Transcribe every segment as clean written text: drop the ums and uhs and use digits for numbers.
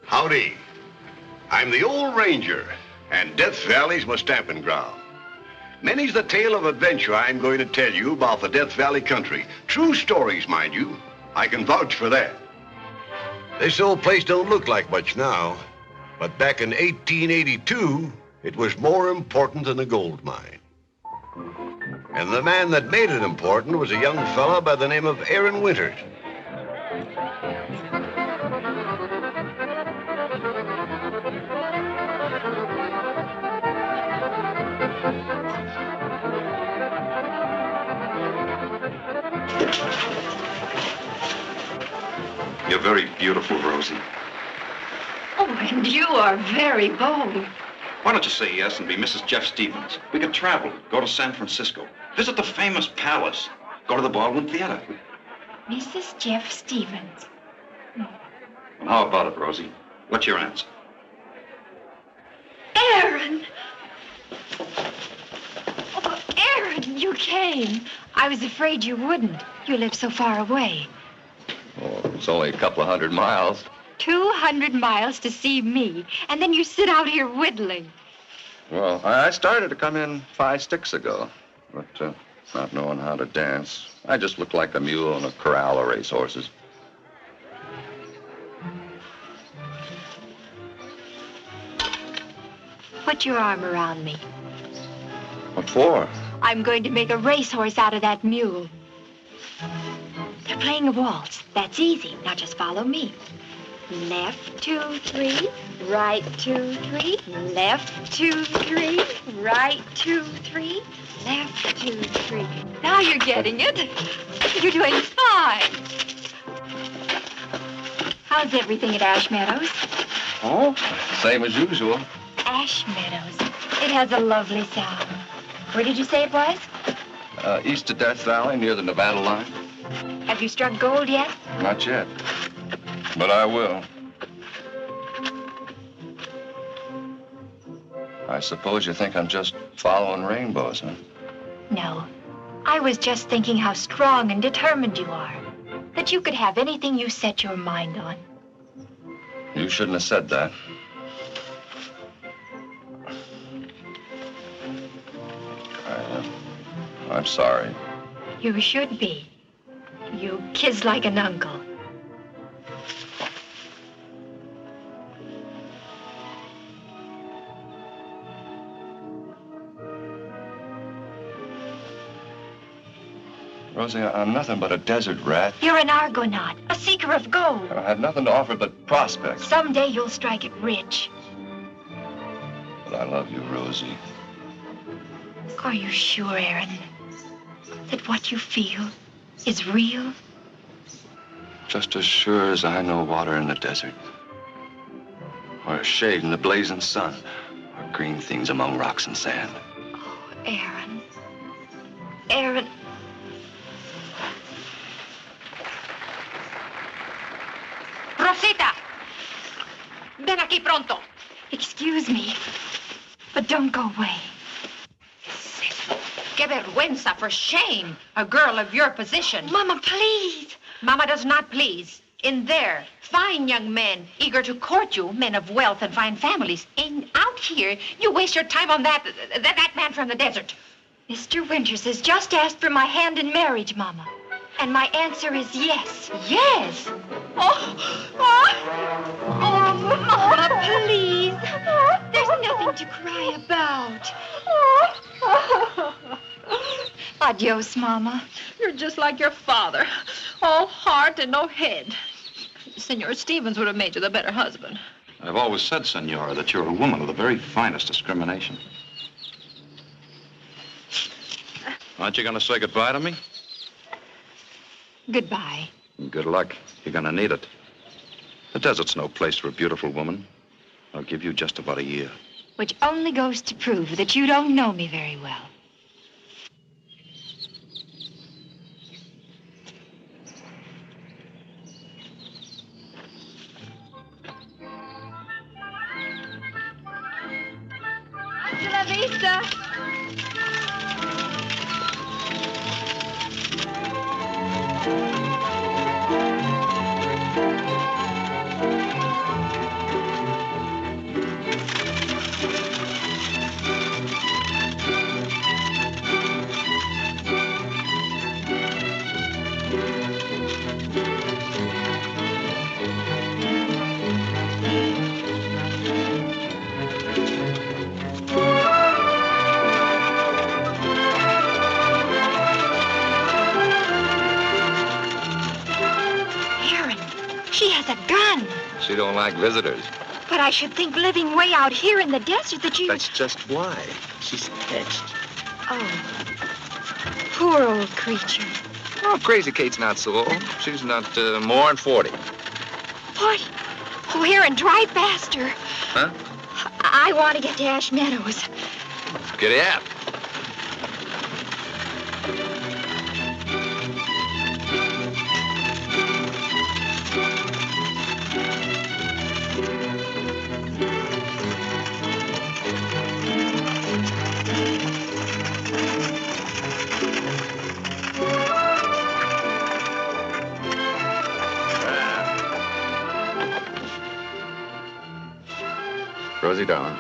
Howdy. I'm the old ranger, and Death Valley's my stamping ground. Many's the tale of adventure I'm going to tell you about the Death Valley country. True stories, mind you. I can vouch for that. This old place don't look like much now, but back in 1882, it was more important than a gold mine. And the man that made it important was a young fella by the name of Aaron Winters. You're very beautiful, Rosie. Oh, and you are very bold. Why don't you say yes and be Mrs. Jeff Stevens? We could travel, go to San Francisco, visit the famous palace, go to the Baldwin Theater. Mrs. Jeff Stevens. Well, how about it, Rosie? What's your answer? Aaron! Oh, Aaron, you came. I was afraid you wouldn't. You live so far away. Oh, it's only a couple of 100 miles. 200 miles to see me, and then you sit out here whittling. Well, I started to come in 5 sticks ago, but not knowing how to dance, I just look like a mule in a corral of racehorses. Put your arm around me. What for? I'm going to make a racehorse out of that mule. They're playing a waltz. That's easy. Now just follow me. Left, 2, 3. Right, 2, 3. Left, 2, 3. Right, 2, 3. Left, 2, 3. Now you're getting it. You're doing fine. How's everything at Ash Meadows? Oh, same as usual. Ash Meadows. It has a lovely sound. Where did you say it was? East of Death Valley, near the Nevada line. Have you struck gold yet? Not yet, but I will. I suppose you think I'm just following rainbows, huh? No. I was just thinking how strong and determined you are. That you could have anything you set your mind on. You shouldn't have said that. I'm sorry. You should be. You kiss like an uncle. Rosie, I'm nothing but a desert rat. You're an Argonaut, a seeker of gold. I have nothing to offer but prospects. Someday you'll strike it rich. But I love you, Rosie. Are you sure, Aaron, that what you feel is real? Just as sure as I know water in the desert, or a shade in the blazing sun, or green things among rocks and sand. Oh, Aaron. Aaron. Rosita! Ven aquí pronto. Excuse me, but don't go away. Qué vergüenza, for shame. A girl of your position. Mama, please. Mama does not please. In there, fine young men, eager to court you, men of wealth and fine families. And out here, you waste your time on that man from the desert. Mr. Winters has just asked for my hand in marriage, Mama. And my answer is yes. Yes. Mama, please. There's nothing to cry about. Adios, Mama. You're just like your father. All heart and no head. Senor Stevens would have made you the better husband. I've always said, Senora, that you're a woman of the very finest discrimination. Aren't you going to say goodbye to me? Goodbye. Good luck. You're going to need it. The desert's no place for a beautiful woman. I'll give you just about a year. Which only goes to prove that you don't know me very well. Hasta la vista. She has a gun. She don't like visitors. But I should think living way out here in the desert that you... That's just why. She's etched. Oh, poor old creature. Oh, Crazy Kate's not so old. She's not more than 40. What? Oh, Aaron, drive faster. Huh? I want to get to Ash Meadows. Giddy up. Rosie, darling,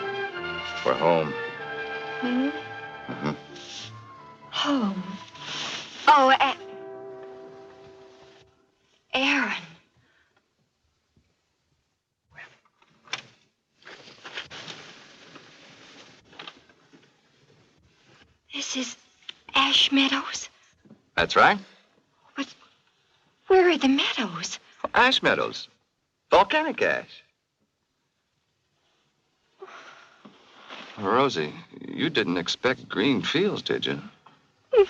we're home. Hmm? Mm-hmm. Home. Oh, Aaron. This is Ash Meadows? That's right. But where are the meadows? Ash Meadows. Volcanic ash. Rosie, you didn't expect green fields, did you? Oh,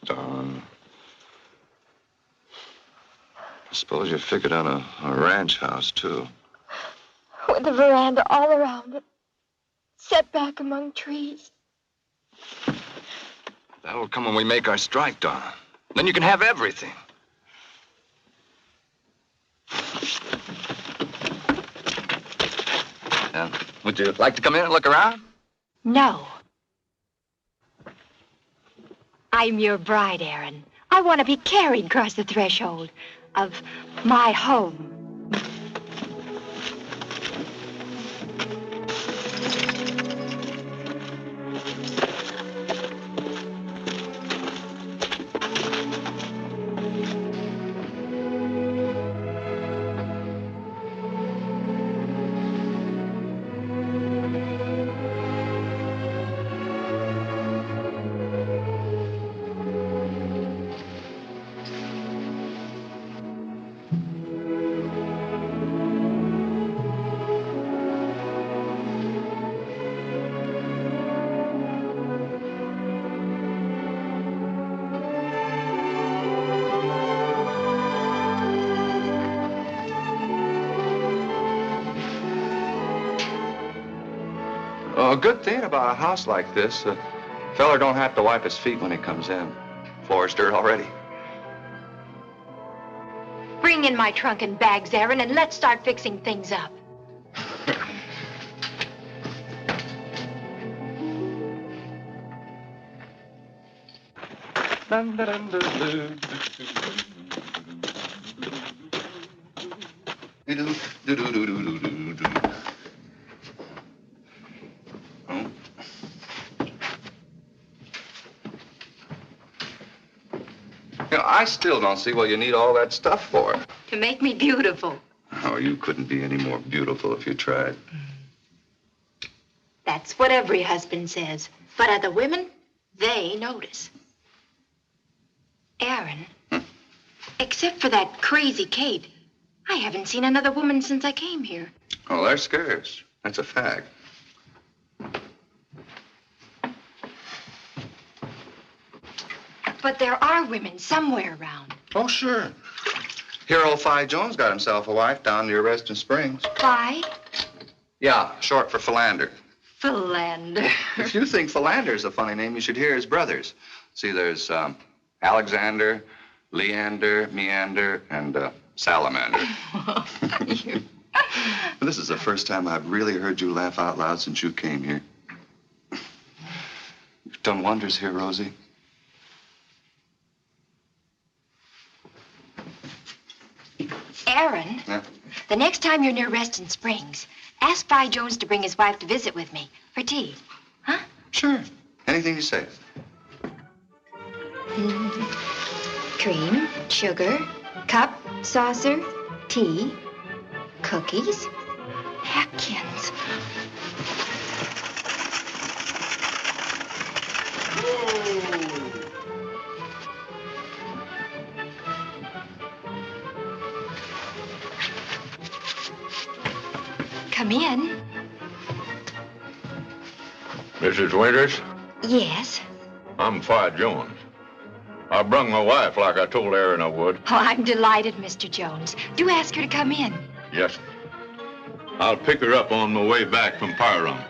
darn. I suppose you figured on a ranch house, too. With a veranda all around it, set back among trees. That'll come when we make our strike, Donna. Then you can have everything. Would you like to come in and look around? No. I'm your bride, Aaron. I want to be carried across the threshold of my home. A good thing about a house like this, a feller don't have to wipe his feet when he comes in. Floor's dirt already. Bring in my trunk and bags, Aaron, and let's start fixing things up. I still don't see what you need all that stuff for. To make me beautiful. Oh, you couldn't be any more beautiful if you tried. That's what every husband says. But other women, they notice. Aaron, except for that crazy Kate, I haven't seen another woman since I came here. Oh, they're scarce. That's a fact. But there are women somewhere around. Oh, sure. Here, old Phi Jones got himself a wife down near Reston Springs. Why? Yeah, short for Philander. Philander. If you think Philander's a funny name, you should hear his brothers. See, there's Alexander, Leander, Meander, and Salamander. This is the first time I've really heard you laugh out loud since you came here. You've done wonders here, Rosie. Aaron, Yeah? the next time you're near Reston Springs, ask Vi Jones to bring his wife to visit with me for tea. Huh? Sure. Anything you say. Cream, sugar, cup, saucer, tea, cookies, napkins. Come in. Mrs. Winters, Yes. I'm Vi Jones. I brung my wife like I told Aaron I would. Oh, I'm delighted, Mr. Jones. Do ask her to come in. Yes. I'll pick her up on my way back from Pyrum.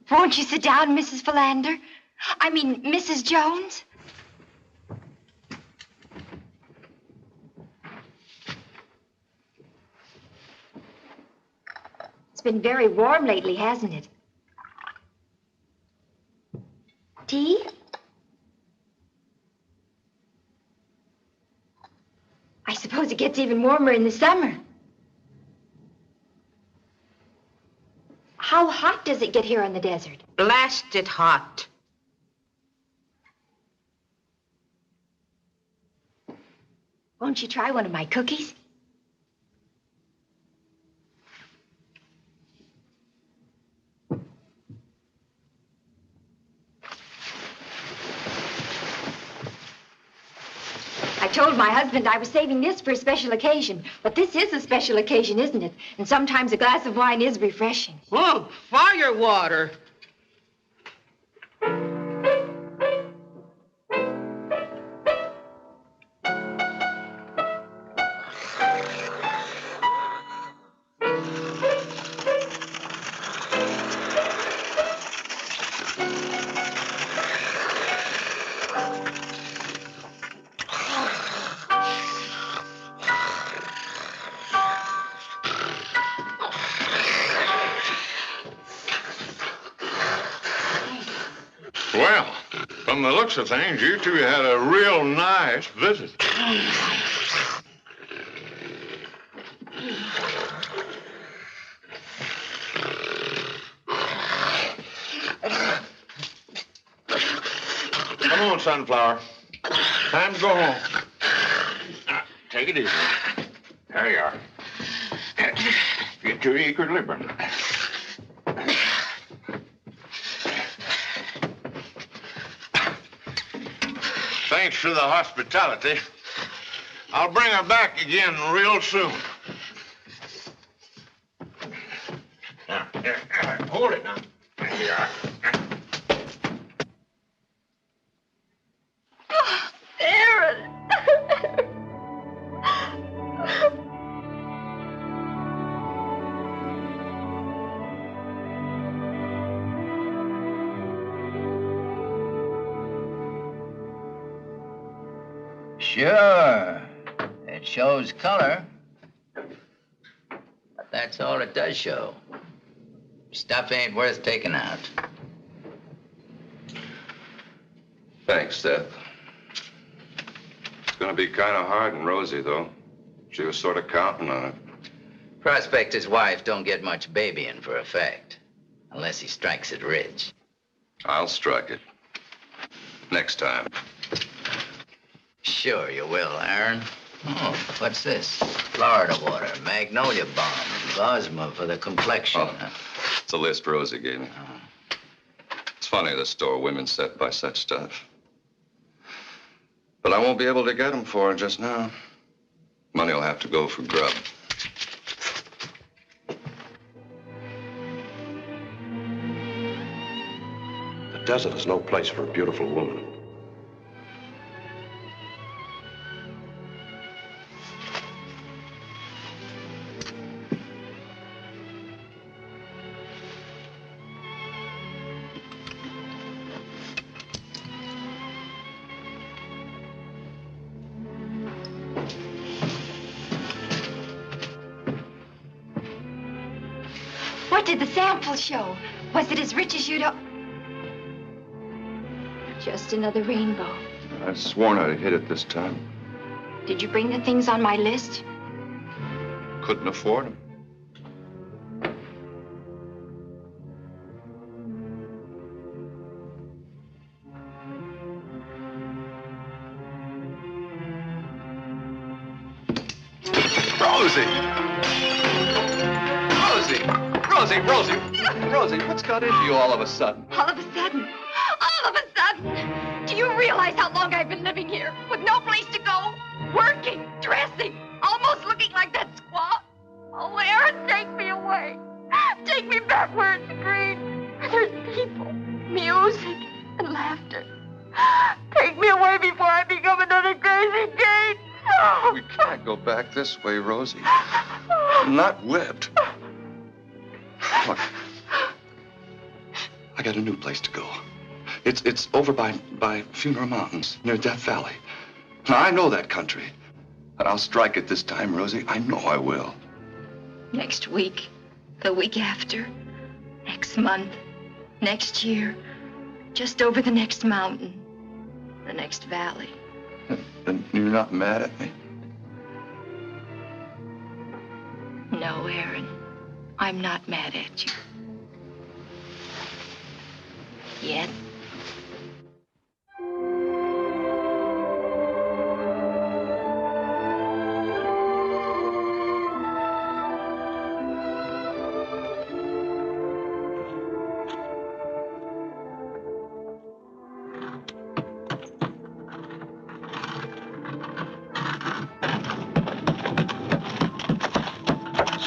Won't you sit down, Mrs. Philander? I mean, Mrs. Jones? It's been very warm lately, hasn't it? Tea? I suppose it gets even warmer in the summer. How hot does it get here on the desert? Blasted hot. Won't you try one of my cookies? I told my husband I was saving this for a special occasion, but this is a special occasion, isn't it? And sometimes a glass of wine is refreshing. Oh, fire water. Well, from the looks of things, you two had a real nice visit. Come on, Sunflower. Time to go home. Now, take it easy. There you are. Get your equilibrium. Thanks for the hospitality. I'll bring her back again real soon. Now, here, hold it now. There you are. Aaron! Sure, it shows color, but that's all it does show. Stuff ain't worth taking out. Thanks, Seth. It's gonna be kind of hard on Rosie, though. She was sort of counting on it. Prospector's wife don't get much babying for effect, unless he strikes it rich. I'll strike it. Next time. Sure you will, Aaron. Oh, what's this? Florida water, magnolia balm, Gosma for the complexion. Oh, it's a list Rosie gave me. It's funny the store women set by such stuff. But I won't be able to get them for her just now. Money will have to go for grub. The desert is no place for a beautiful woman. What did the sample show? Was it as rich as you'd... Just another rainbow. I've sworn I'd hit it this time. Did you bring the things on my list? Couldn't afford them. Rosie, what's got into you all of a sudden? All of a sudden. Do you realize how long I've been living here? With no place to go? Working, dressing, almost looking like that squaw? Oh, Aaron, take me away. Take me back where it's green. There's people, music, and laughter. Take me away before I become another crazy Kate. We can't go back this way, Rosie. Not whipped. Look, I got a new place to go. It's over by Funeral Mountains, near Death Valley. Now, I know that country. And I'll strike it this time, Rosie. I know I will. Next week, the week after, next month, next year, just over the next mountain, the next valley. And you're not mad at me? No, Aaron. I'm not mad at you. Yet.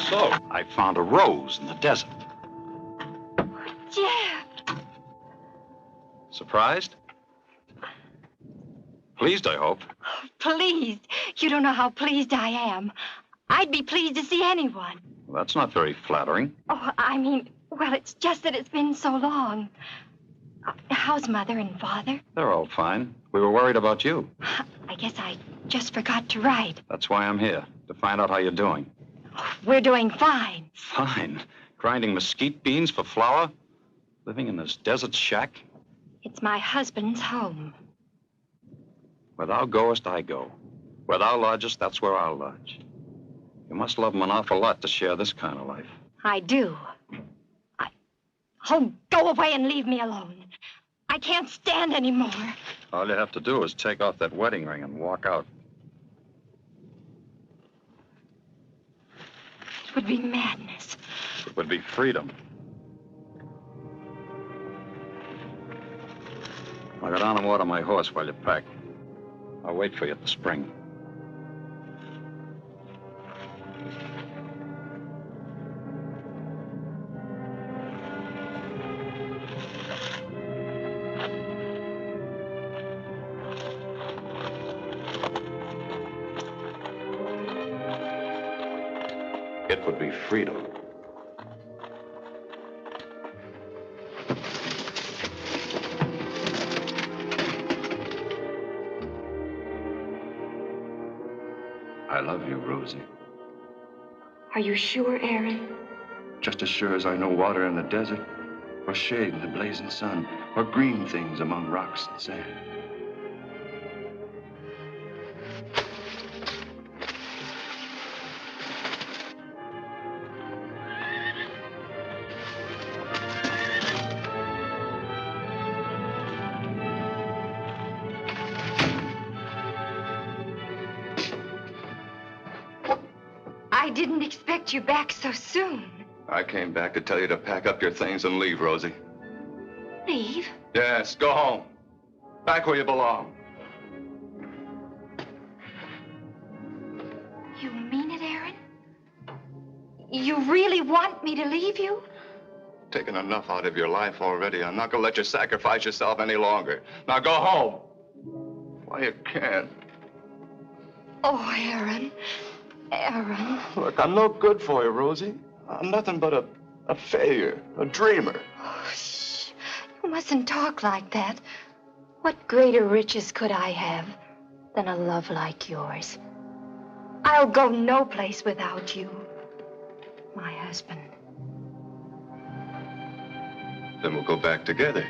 So, I found a rose in the desert. Jeff! Surprised? Pleased, I hope. Pleased. You don't know how pleased I am. I'd be pleased to see anyone. Well, that's not very flattering. Oh, I mean, well, it's just that it's been so long. How's Mother and Father? They're all fine. We were worried about you. I guess I just forgot to write. That's why I'm here, to find out how you're doing. We're doing fine. Fine. Grinding mesquite beans for flour? Living in this desert shack? It's my husband's home. Where thou goest, I go. Where thou lodgest, that's where I'll lodge. You must love him an awful lot to share this kind of life. I do. Oh, go away and leave me alone. I can't stand anymore. All you have to do is take off that wedding ring and walk out. It would be madness. It would be freedom. I'll go down and water my horse while you pack. I'll wait for you at the spring. It would be freedom. I love you, Rosie. Are you sure, Aaron? Just as sure as I know water in the desert, or shade in the blazing sun, or green things among rocks and sand. I didn't expect you back so soon. I came back to tell you to pack up your things and leave, Rosie. Leave? Yes, go home. Back where you belong. You mean it, Aaron? You really want me to leave you? Taken enough out of your life already. I'm not gonna let you sacrifice yourself any longer. Now go home. Why, you can't. Oh, Aaron. Aaron. Look, I'm no good for you, Rosie. I'm nothing but a failure, a dreamer. Oh, shh. You mustn't talk like that. What greater riches could I have than a love like yours? I'll go no place without you, my husband. Then we'll go back together.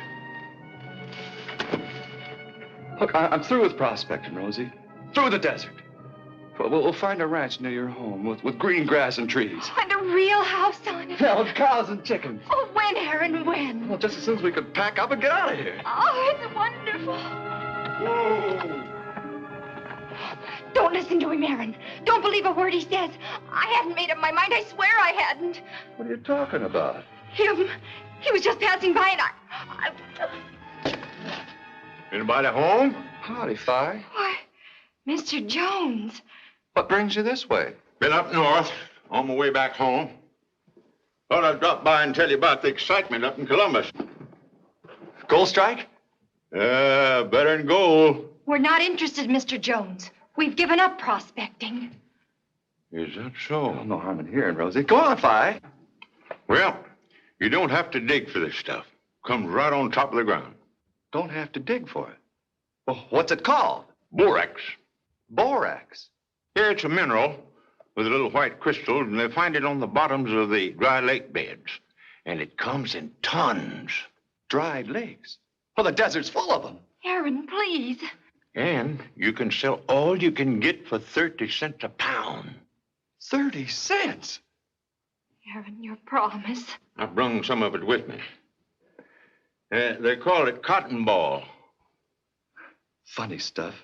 Look, I'm through with prospecting, Rosie. Through with the desert. We'll find a ranch near your home with green grass and trees. And a real house on it. Yeah, with cows and chickens. Oh, when, Aaron, when? Well, just as soon as we could pack up and get out of here. Oh, it's wonderful. Whoa! Don't listen to him, Aaron. Don't believe a word he says. I hadn't made up my mind. I swear I hadn't. What are you talking about? Him. He was just passing by and I... Anybody home? Howdy, Fi. Why, Mr. Jones. What brings you this way? Been up north, on my way back home. Thought I'd drop by and tell you about the excitement up in Columbus. Gold strike? Better than gold. We're not interested, Mr. Jones. We've given up prospecting. Is that so? Oh, no harm in hearing, Rosie. Go on, Fi. Well, you don't have to dig for this stuff. Comes right on top of the ground. Don't have to dig for it. Well, what's it called? Borax. Borax. Yeah, it's a mineral with little white crystals, and they find it on the bottoms of the dry lake beds. And it comes in tons. Dried lakes. Well, the desert's full of them. Aaron, please. And you can sell all you can get for 30 cents a pound. 30 cents? Aaron, your promise. I brung some of it with me. They call it cotton ball. Funny stuff.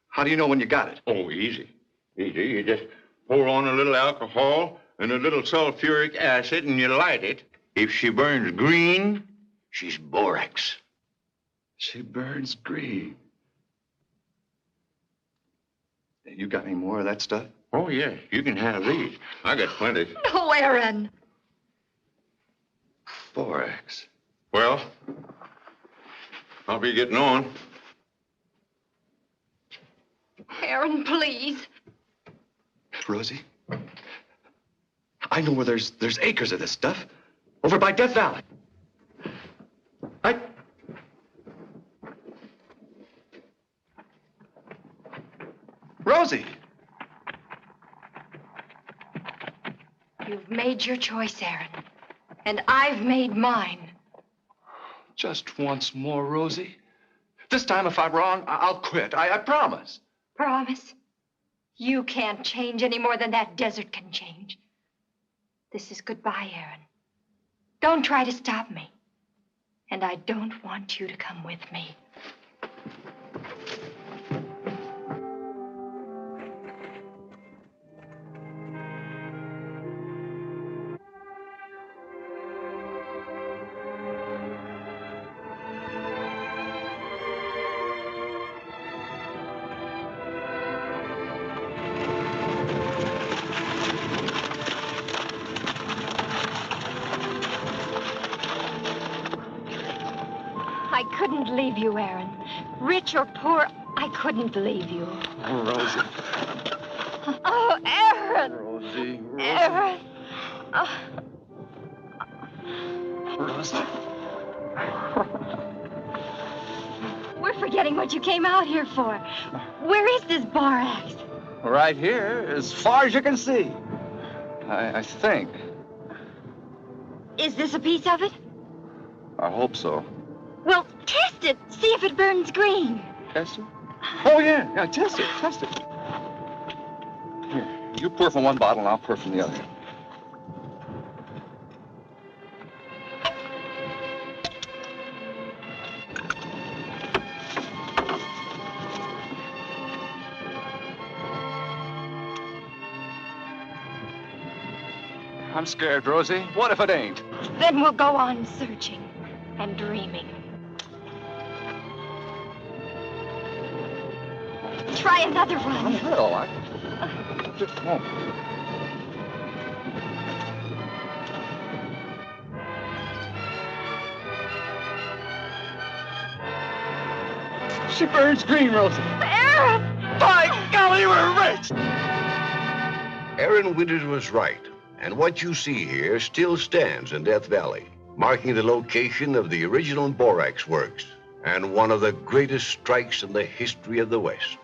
How do you know when you got it? Oh, easy. Easy. You just pour on a little alcohol and a little sulfuric acid and you light it. If she burns green, she's borax. She burns green. You got any more of that stuff? Oh, yes. You can have these. I got plenty. No, Aaron. Borax. Well, I'll be getting on. Aaron, please. Rosie, I know where there's acres of this stuff. Over by Death Valley. Rosie! You've made your choice, Aaron. And I've made mine. Just once more, Rosie. This time, if I'm wrong, I'll quit. I promise. Promise? You can't change any more than that desert can change. This is goodbye, Aaron. Don't try to stop me. And I don't want you to come with me. I couldn't leave you, Aaron. Rich or poor, I couldn't leave you. Oh, Rosie. Oh, Aaron! Rosie. Aaron! Oh. Rosie. We're forgetting what you came out here for. Where is this borax? Right here, as far as you can see. I think. Is this a piece of it? I hope so. Well, test it. See if it burns green. Test it? Oh, yeah. Yeah, test it. Test it. Here, you pour from one bottle and I'll pour from the other. I'm scared, Rosie. What if it ain't? Then we'll go on searching and dreaming. Try another one. Well, I just won't. She burns green, Rosie. Aaron! By golly, we're rich! Aaron Winters was right, and what you see here still stands in Death Valley, marking the location of the original borax works and one of the greatest strikes in the history of the West.